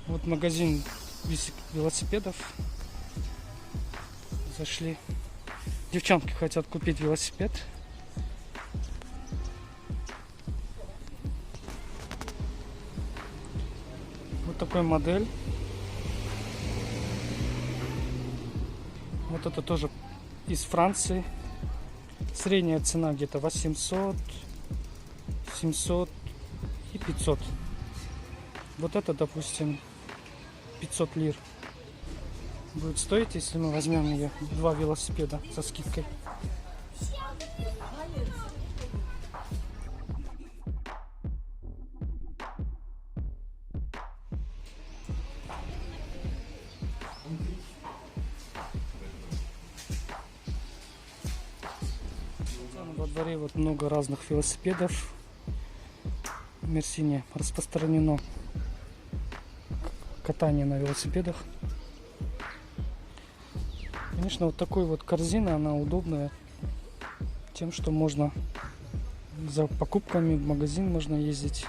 Вот магазин велосипедов. Зашли. Девчонки хотят купить велосипед. Вот такой модель. Вот это тоже из Франции. Средняя цена где-то 800, 700 и 500. Вот это, допустим, 500 лир будет стоить, если мы возьмем ее, два велосипеда со скидкой. Во дворе вот много разных велосипедов. В Мерсине распространено катание на велосипедах. Конечно, вот такой вот корзина, она удобная тем, что можно за покупками в магазин можно ездить.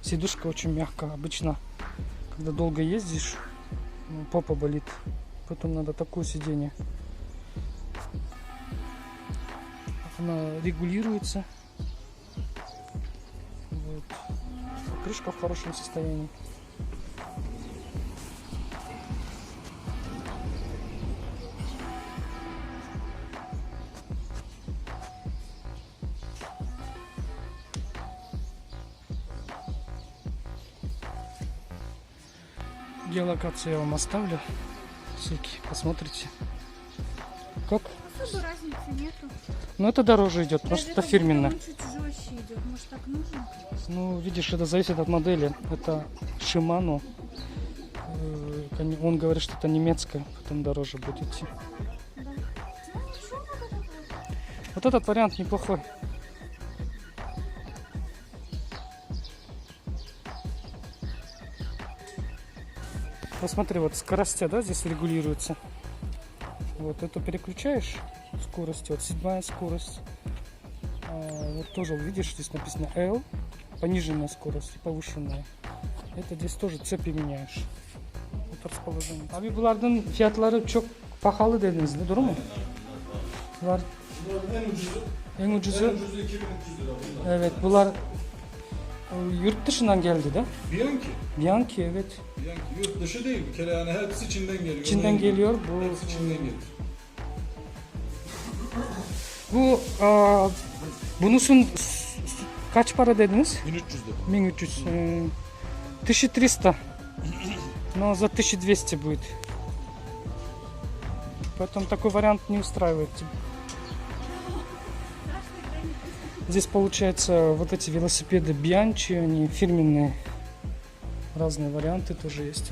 Сидушка очень мягкая. Обычно, когда долго ездишь, попа болит. Поэтому надо такое сиденье. Она регулируется. Вот. Крышка в хорошем состоянии. Геолокацию я вам оставлю. Ссылки посмотрите. Как? Особо разницы нету. Ну это дороже идет, потому что это фирменное. Чуть жестче идет. Может, так нужно? Ну, видишь, это зависит от модели. Это Shimano. Он говорит, что это немецкая, потом дороже будет идти. Да. Вот этот вариант неплохой. Посмотри, вот скорости, да, здесь регулируется. Вот это переключаешь скорость, вот 7-я скорость. Вот тоже видишь, здесь написано L, пониженная скорость и повышенная. Это здесь тоже цепи меняешь. Вот расположение. Abi bulardan fiyatları çok pahalı dediniz, ne durum mu? Bunlar en ucuzu. 2300 lira bunlar. Evet, bunlar yurt dışından geldi de. Bianchi. Bianchi, evet. Bianchi yurt dışı değil bir kere, yani hepsi Çin'den geliyor. Çin'den geliyor. Hepsi Çin'den geliyor. Bu bunusun kaç para dediniz? 1300 lira. 1300. 1300. Но за 1200 будет. Поэтому такой вариант не устраивает тебя. Здесь получается вот эти велосипеды Bianchi, они фирменные. Разные варианты тоже есть.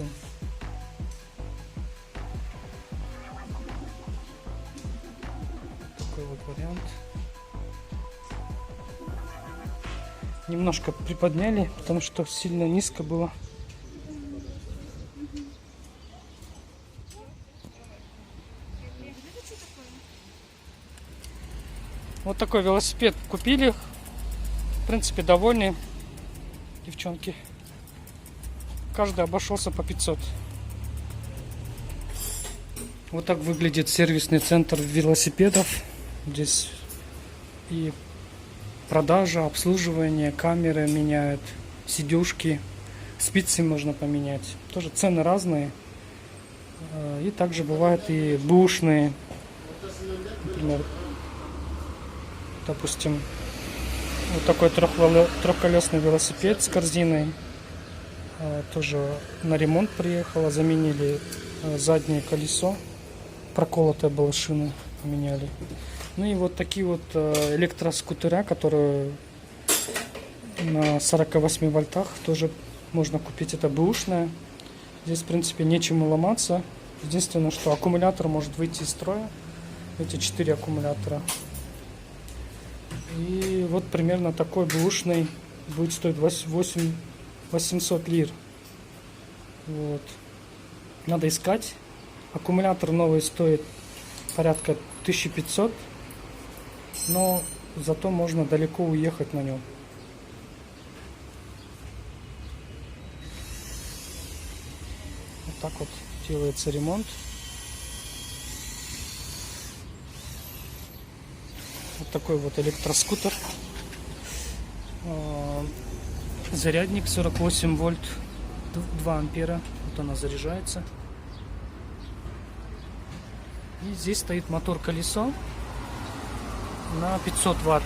Такой вот вариант. Немножко приподняли, потому что сильно низко было. Вот такой велосипед купили. В принципе, довольны девчонки. Каждый обошелся по 500. Вот так выглядит сервисный центр велосипедов. Здесь и продажа, обслуживание, камеры меняют, сидушки, спицы можно поменять. Тоже цены разные. И также бывают и бэушные. Например, допустим, вот такой трехколесный велосипед с корзиной. Тоже на ремонт приехала, заменили заднее колесо, проколотая была шина, поменяли. Ну и вот такие вот электроскутера, которые на 48 вольтах тоже можно купить. Это бэушная. Здесь в принципе нечему ломаться. Единственное, что аккумулятор может выйти из строя. Эти 4 аккумулятора. И вот примерно такой бэушный будет стоить 800 лир. Вот. Надо искать. Аккумулятор новый стоит порядка 1500. Но зато можно далеко уехать на нем. так вот делается ремонт. Вот такой вот электроскутер. Зарядник 48 вольт, 2 ампера. Вот она заряжается. И здесь стоит мотор-колесо на 500 ватт.